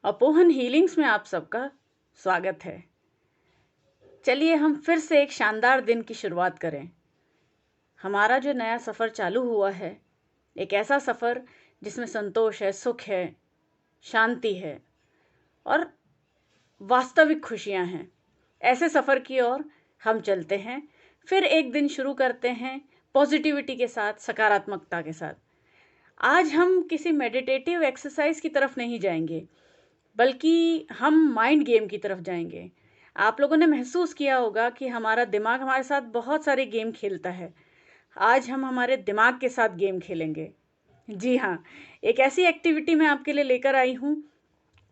अपोहन healings में आप सबका स्वागत है। चलिए हम फिर से एक शानदार दिन की शुरुआत करें। हमारा जो नया सफ़र चालू हुआ है, एक ऐसा सफ़र जिसमें संतोष है, सुख है, शांति है और वास्तविक खुशियां हैं। ऐसे सफ़र की ओर हम चलते हैं। फिर एक दिन शुरू करते हैं पॉजिटिविटी के साथ, सकारात्मकता के साथ। आज हम किसी मेडिटेटिव एक्सरसाइज की तरफ नहीं जाएंगे, बल्कि हम माइंड गेम की तरफ जाएंगे। आप लोगों ने महसूस किया होगा कि हमारा दिमाग हमारे साथ बहुत सारे गेम खेलता है। आज हम हमारे दिमाग के साथ गेम खेलेंगे। जी हाँ, एक ऐसी एक्टिविटी मैं आपके लिए लेकर आई हूँ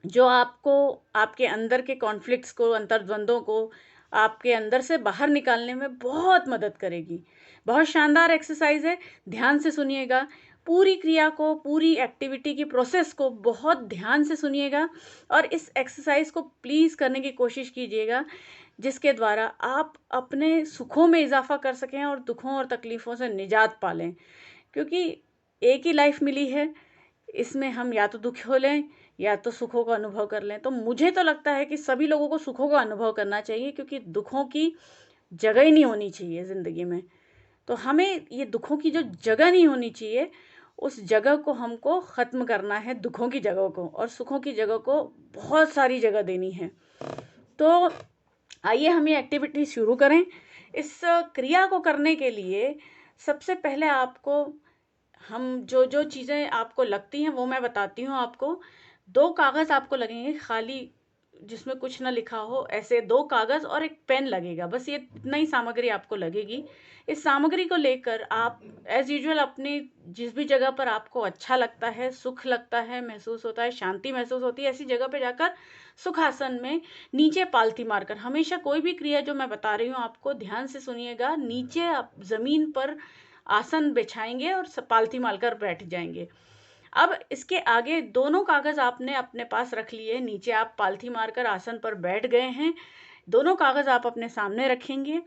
जो आपको आपके अंदर के कॉन्फ्लिक्ट्स को, अंतर्द्वंदों को आपके अंदर से बाहर निकालने में बहुत मदद करेगी। बहुत शानदार एक्सरसाइज है, ध्यान से सुनिएगा। पूरी क्रिया को, पूरी एक्टिविटी की प्रोसेस को बहुत ध्यान से सुनिएगा और इस एक्सरसाइज को प्लीज़ करने की कोशिश कीजिएगा, जिसके द्वारा आप अपने सुखों में इजाफा कर सकें और दुखों और तकलीफ़ों से निजात पा लें। क्योंकि एक ही लाइफ मिली है, इसमें हम या तो दुख हो लें या तो सुखों का अनुभव कर लें। तो मुझे तो लगता है कि सभी लोगों को सुखों का अनुभव करना चाहिए, क्योंकि दुखों की जगह ही नहीं होनी चाहिए ज़िंदगी में। तो हमें ये दुखों की जो जगह नहीं होनी चाहिए, उस जगह को हमको ख़त्म करना है, दुखों की जगह को, और सुखों की जगह को बहुत सारी जगह देनी है। तो आइए हम ये एक्टिविटी शुरू करें। इस क्रिया को करने के लिए सबसे पहले आपको, हम जो जो चीज़ें आपको लगती हैं वो मैं बताती हूँ आपको। 2 कागज़ आपको लगेंगे खाली, जिसमें कुछ ना लिखा हो। ऐसे 2 कागज़ और एक पेन लगेगा, बस ये इतना ही सामग्री आपको लगेगी। इस सामग्री को लेकर आप एज़ यूजुअल अपनी जिस भी जगह पर आपको अच्छा लगता है, सुख लगता है, महसूस होता है, शांति महसूस होती है, ऐसी जगह पे जाकर सुखासन में नीचे पालथी मारकर, हमेशा कोई भी क्रिया जो मैं बता रही हूँ आपको ध्यान से सुनिएगा, नीचे आप ज़मीन पर आसन बिछाएंगे और पालथी मारकर बैठ जाएंगे। अब इसके आगे दोनों कागज़ आपने अपने पास रख लिए, नीचे आप पालथी मारकर आसन पर बैठ गए हैं। दोनों कागज़ आप अपने सामने रखेंगे।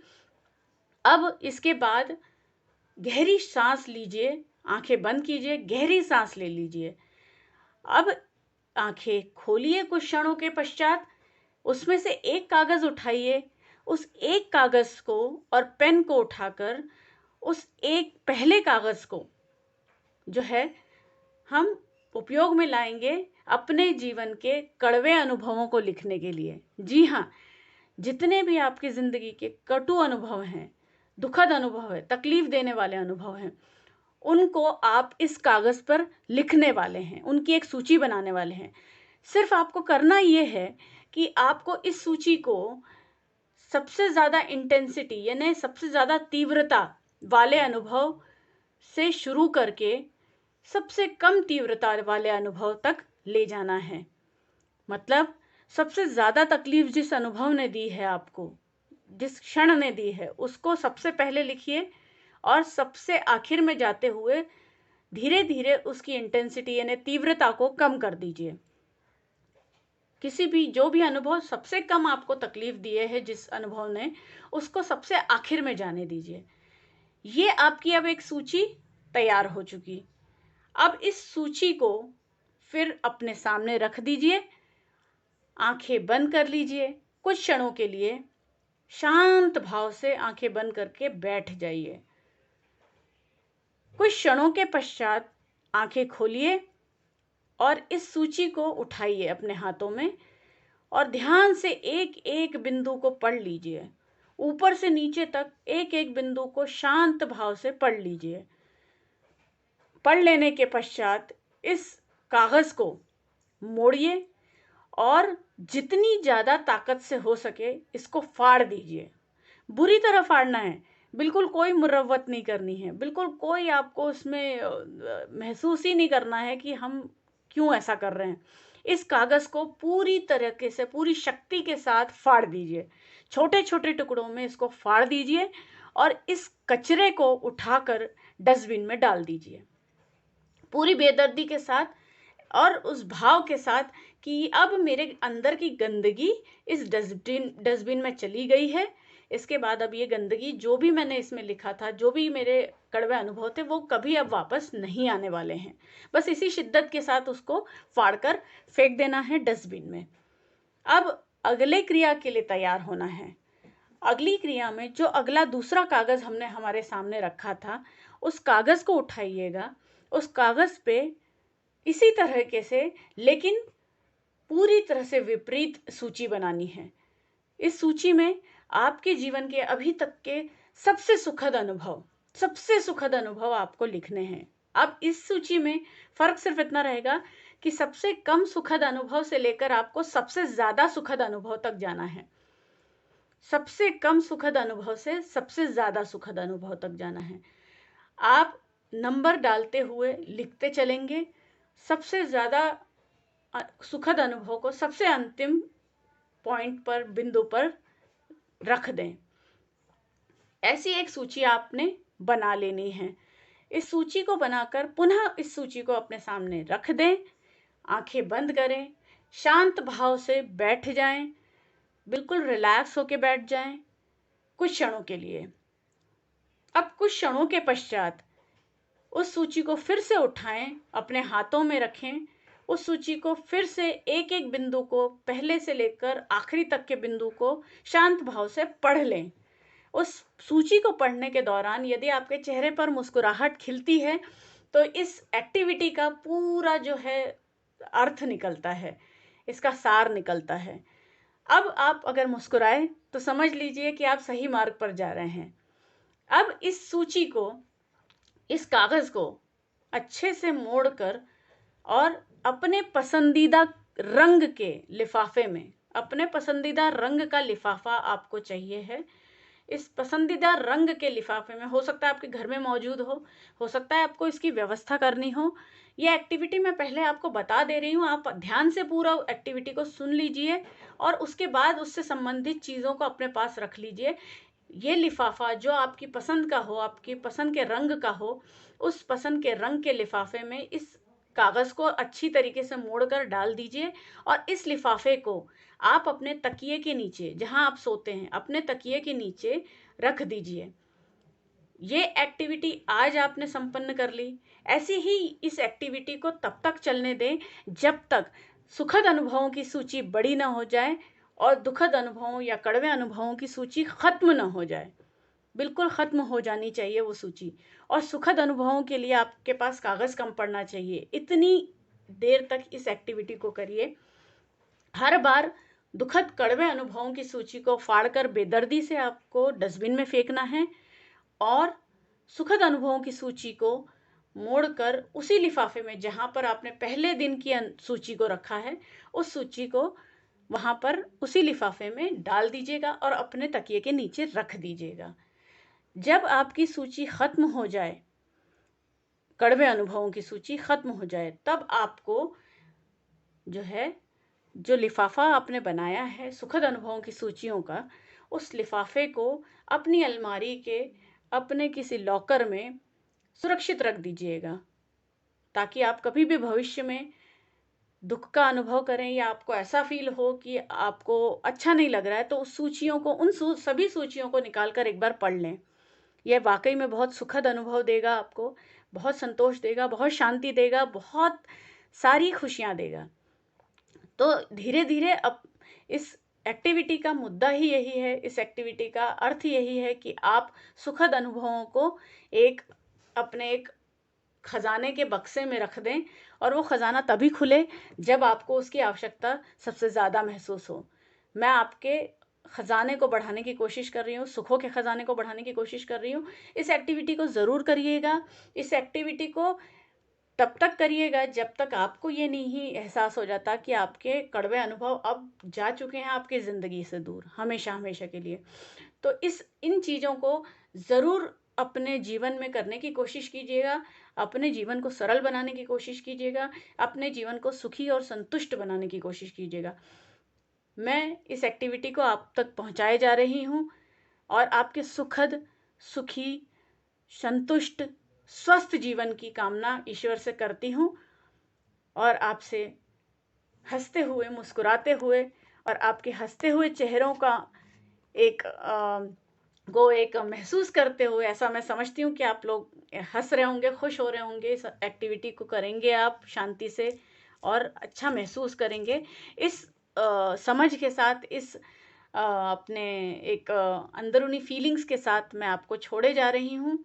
अब इसके बाद गहरी सांस लीजिए, आंखें बंद कीजिए, गहरी सांस ले लीजिए। अब आंखें खोलिए कुछ क्षणों के पश्चात। उसमें से एक कागज़ उठाइए। उस एक कागज़ को और पेन को उठाकर उस एक पहले कागज़ को जो है हम उपयोग में लाएंगे अपने जीवन के कड़वे अनुभवों को लिखने के लिए। जी हाँ, जितने भी आपकी ज़िंदगी के कटु अनुभव हैं, दुखद अनुभव है, तकलीफ देने वाले अनुभव हैं, उनको आप इस कागज़ पर लिखने वाले हैं, उनकी एक सूची बनाने वाले हैं। सिर्फ आपको करना ये है कि आपको इस सूची को सबसे ज़्यादा इंटेंसिटी यानी सबसे ज़्यादा तीव्रता वाले अनुभव से शुरू करके सबसे कम तीव्रता वाले अनुभव तक ले जाना है। मतलब सबसे ज़्यादा तकलीफ जिस अनुभव ने दी है आपको, जिस क्षण ने दी है, उसको सबसे पहले लिखिए और सबसे आखिर में जाते हुए धीरे धीरे उसकी इंटेंसिटी यानी तीव्रता को कम कर दीजिए। किसी भी जो भी अनुभव सबसे कम आपको तकलीफ दिए है, जिस अनुभव ने, उसको सबसे आखिर में जाने दीजिए। ये आपकी अब एक सूची तैयार हो चुकी। अब इस सूची को फिर अपने सामने रख दीजिए, आंखें बंद कर लीजिए, कुछ क्षणों के लिए शांत भाव से आंखें बंद करके बैठ जाइए। कुछ क्षणों के पश्चात आंखें खोलिए और इस सूची को उठाइए अपने हाथों में और ध्यान से एक एक बिंदु को पढ़ लीजिए। ऊपर से नीचे तक एक एक बिंदु को शांत भाव से पढ़ लीजिए। पढ़ लेने के पश्चात इस कागज़ को मोड़िए और जितनी ज़्यादा ताकत से हो सके इसको फाड़ दीजिए। बुरी तरह फाड़ना है, बिल्कुल कोई मुरव्वत नहीं करनी है, बिल्कुल कोई आपको उसमें महसूस ही नहीं करना है कि हम क्यों ऐसा कर रहे हैं। इस कागज़ को पूरी तरीके से, पूरी शक्ति के साथ फाड़ दीजिए। छोटे छोटे टुकड़ों में इसको फाड़ दीजिए और इस कचरे को उठाकर डस्टबिन में डाल दीजिए, पूरी बेदर्दी के साथ और उस भाव के साथ कि अब मेरे अंदर की गंदगी इस डस्टबिन में चली गई है, इसके बाद अब ये गंदगी जो भी मैंने इसमें लिखा था, जो भी मेरे कड़वे अनुभव थे, वो कभी अब वापस नहीं आने वाले हैं। बस इसी शिद्दत के साथ उसको फाड़कर फेंक देना है डस्टबिन में। अब अगले क्रिया के लिए तैयार होना है। अगली क्रिया में जो अगला दूसरा कागज हमने हमारे सामने रखा था, उस कागज को उठाइएगा। उस कागज पे इसी तरीके से, लेकिन पूरी तरह से विपरीत सूची बनानी है। इस सूची में आपके जीवन के अभी तक के सबसे सुखद अनुभव आपको लिखने हैं। अब इस सूची में फर्क सिर्फ इतना रहेगा कि सबसे कम सुखद अनुभव से लेकर आपको सबसे ज्यादा सुखद अनुभव तक जाना है। सबसे कम सुखद अनुभव से सबसे ज्यादा सुखद अनुभव तक जाना है। आप नंबर डालते हुए लिखते चलेंगे। सबसे ज्यादा सुखद अनुभव को सबसे अंतिम पॉइंट पर, बिंदु पर रख दें। ऐसी एक सूची आपने बना लेनी है। इस सूची को बनाकर पुनः इस सूची को अपने सामने रख दें। आंखें बंद करें, शांत भाव से बैठ जाएं, बिल्कुल रिलैक्स होके बैठ जाएं कुछ क्षणों के लिए। अब कुछ क्षणों के पश्चात उस सूची को फिर से उठाएं, अपने हाथों में रखें। उस सूची को फिर से एक एक बिंदु को, पहले से लेकर आखिरी तक के बिंदु को शांत भाव से पढ़ लें। उस सूची को पढ़ने के दौरान यदि आपके चेहरे पर मुस्कुराहट खिलती है तो इस एक्टिविटी का पूरा जो है अर्थ निकलता है, इसका सार निकलता है। अब आप अगर मुस्कुराए तो समझ लीजिए कि आप सही मार्ग पर जा रहे हैं। अब इस सूची को, इस कागज को अच्छे से मोड़कर और अपने पसंदीदा रंग के लिफाफे में, अपने पसंदीदा रंग का लिफाफा आपको चाहिए है। इस पसंदीदा रंग के लिफाफे में, हो सकता है आपके घर में मौजूद हो सकता है आपको इसकी व्यवस्था करनी हो। ये एक्टिविटी मैं पहले आपको बता दे रही हूँ, आप ध्यान से पूरा एक्टिविटी को सुन लीजिए और उसके बाद उससे संबंधित चीज़ों को अपने पास रख लीजिए। ये लिफाफा जो आपकी पसंद का हो, आपकी पसंद के रंग का हो, उस पसंद के रंग के लिफाफे में इस कागज को अच्छी तरीके से मोड़कर डाल दीजिए और इस लिफाफे को आप अपने तकिए के नीचे, जहां आप सोते हैं, अपने तकिए के नीचे रख दीजिए। ये एक्टिविटी आज आपने संपन्न कर ली। ऐसी ही इस एक्टिविटी को तब तक चलने दें जब तक सुखद अनुभवों की सूची बड़ी ना हो जाए और दुखद अनुभवों या कड़वे अनुभवों की सूची खत्म ना हो जाए। बिल्कुल खत्म हो जानी चाहिए वो सूची। और सुखद अनुभवों के लिए आपके पास कागज कम पड़ना चाहिए। इतनी देर तक इस एक्टिविटी को करिए। हर बार दुखद कड़वे अनुभवों की सूची को फाड़कर बेदर्दी से आपको डस्टबिन में फेंकना है और सुखद अनुभवों की सूची को मोड़कर उसी लिफाफे में जहां पर आपने पहले दिन की सूची को रखा है, उस सूची को वहां पर उसी लिफाफे में डाल दीजिएगा और अपने तकिए के नीचे रख दीजिएगा। जब आपकी सूची खत्म हो जाए, कड़वे अनुभवों की सूची खत्म हो जाए, तब आपको जो है, जो लिफाफा आपने बनाया है सुखद अनुभवों की सूचियों का, उस लिफाफे को अपनी अलमारी के अपने किसी लॉकर में सुरक्षित रख दीजिएगा, ताकि आप कभी भी भविष्य में दुख का अनुभव करें या आपको ऐसा फील हो कि आपको अच्छा नहीं लग रहा है, तो उस सूचियों को, उन सभी सूचियों को निकालकर एक बार पढ़ लें। यह वाकई में बहुत सुखद अनुभव देगा आपको, बहुत संतोष देगा, बहुत शांति देगा, बहुत सारी खुशियां देगा। तो धीरे धीरे अब इस एक्टिविटी का मुद्दा ही यही है, इस एक्टिविटी का अर्थ यही है कि आप सुखद अनुभवों को अपने एक खजाने के बक्से में रख दें और वो खजाना तभी खुले जब आपको उसकी आवश्यकता सबसे ज़्यादा महसूस हो। मैं आपके खजाने को बढ़ाने की कोशिश कर रही हूँ, सुखों के खजाने को बढ़ाने की कोशिश कर रही हूँ। इस एक्टिविटी को ज़रूर करिएगा। इस एक्टिविटी को तब तक करिएगा जब तक आपको ये नहीं एहसास हो जाता कि आपके कड़वे अनुभव अब जा चुके हैं आपकी ज़िंदगी से दूर, हमेशा हमेशा के लिए। तो इन चीज़ों को ज़रूर अपने जीवन में करने की कोशिश कीजिएगा। अपने जीवन को सरल बनाने की कोशिश कीजिएगा। अपने जीवन को सुखी और संतुष्ट बनाने की कोशिश कीजिएगा। मैं इस एक्टिविटी को आप तक पहुंचाए जा रही हूं और आपके सुखद, सुखी, संतुष्ट, स्वस्थ जीवन की कामना ईश्वर से करती हूं और आपसे हंसते हुए, मुस्कुराते हुए और आपके हंसते हुए चेहरों का एक को एक महसूस करते हुए, ऐसा मैं समझती हूँ कि आप लोग हंस रहे होंगे, खुश हो रहे होंगे, इस एक्टिविटी को करेंगे आप शांति से और अच्छा महसूस करेंगे। इस समझ के साथ, इस अपने एक अंदरूनी फीलिंग्स के साथ मैं आपको छोड़े जा रही हूँ,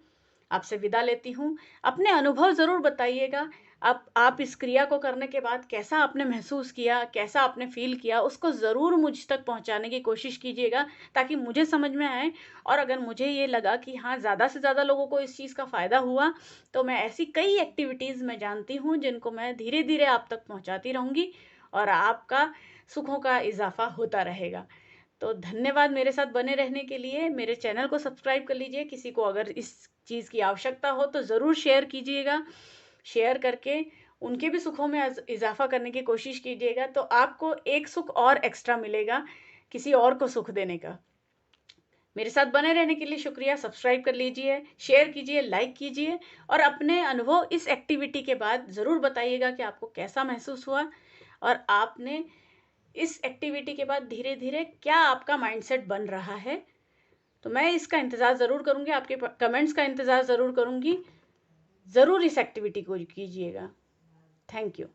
आपसे विदा लेती हूँ। अपने अनुभव ज़रूर बताइएगा। आप इस क्रिया को करने के बाद कैसा आपने महसूस किया, कैसा आपने फ़ील किया, उसको ज़रूर मुझ तक पहुँचाने की कोशिश कीजिएगा, ताकि मुझे समझ में आए। और अगर मुझे ये लगा कि हाँ, ज़्यादा से ज़्यादा लोगों को इस चीज़ का फ़ायदा हुआ, तो मैं ऐसी कई एक्टिविटीज़ मैं जानती हूँ जिनको मैं धीरे-धीरे आप तक पहुँचाती रहूँगी और आपका सुखों का इज़ाफ़ा होता रहेगा। तो धन्यवाद मेरे साथ बने रहने के लिए। मेरे चैनल को सब्सक्राइब कर लीजिए। किसी को अगर इस चीज़ की आवश्यकता हो तो ज़रूर शेयर कीजिएगा। शेयर करके उनके भी सुखों में इज़ाफ़ा करने की कोशिश कीजिएगा, तो आपको एक सुख और एक्स्ट्रा मिलेगा किसी और को सुख देने का। मेरे साथ बने रहने के लिए शुक्रिया। सब्सक्राइब कर लीजिए, शेयर कीजिए, लाइक कीजिए और अपने अनुभव इस एक्टिविटी के बाद ज़रूर बताइएगा कि आपको कैसा महसूस हुआ और आपने इस एक्टिविटी के बाद धीरे-धीरे क्या आपका माइंडसेट बन रहा है। तो मैं इसका इंतज़ार ज़रूर करूँगी, आपके कमेंट्स का इंतज़ार ज़रूर करूँगी। ज़रूर इस एक्टिविटी को कीजिएगा। Thank you.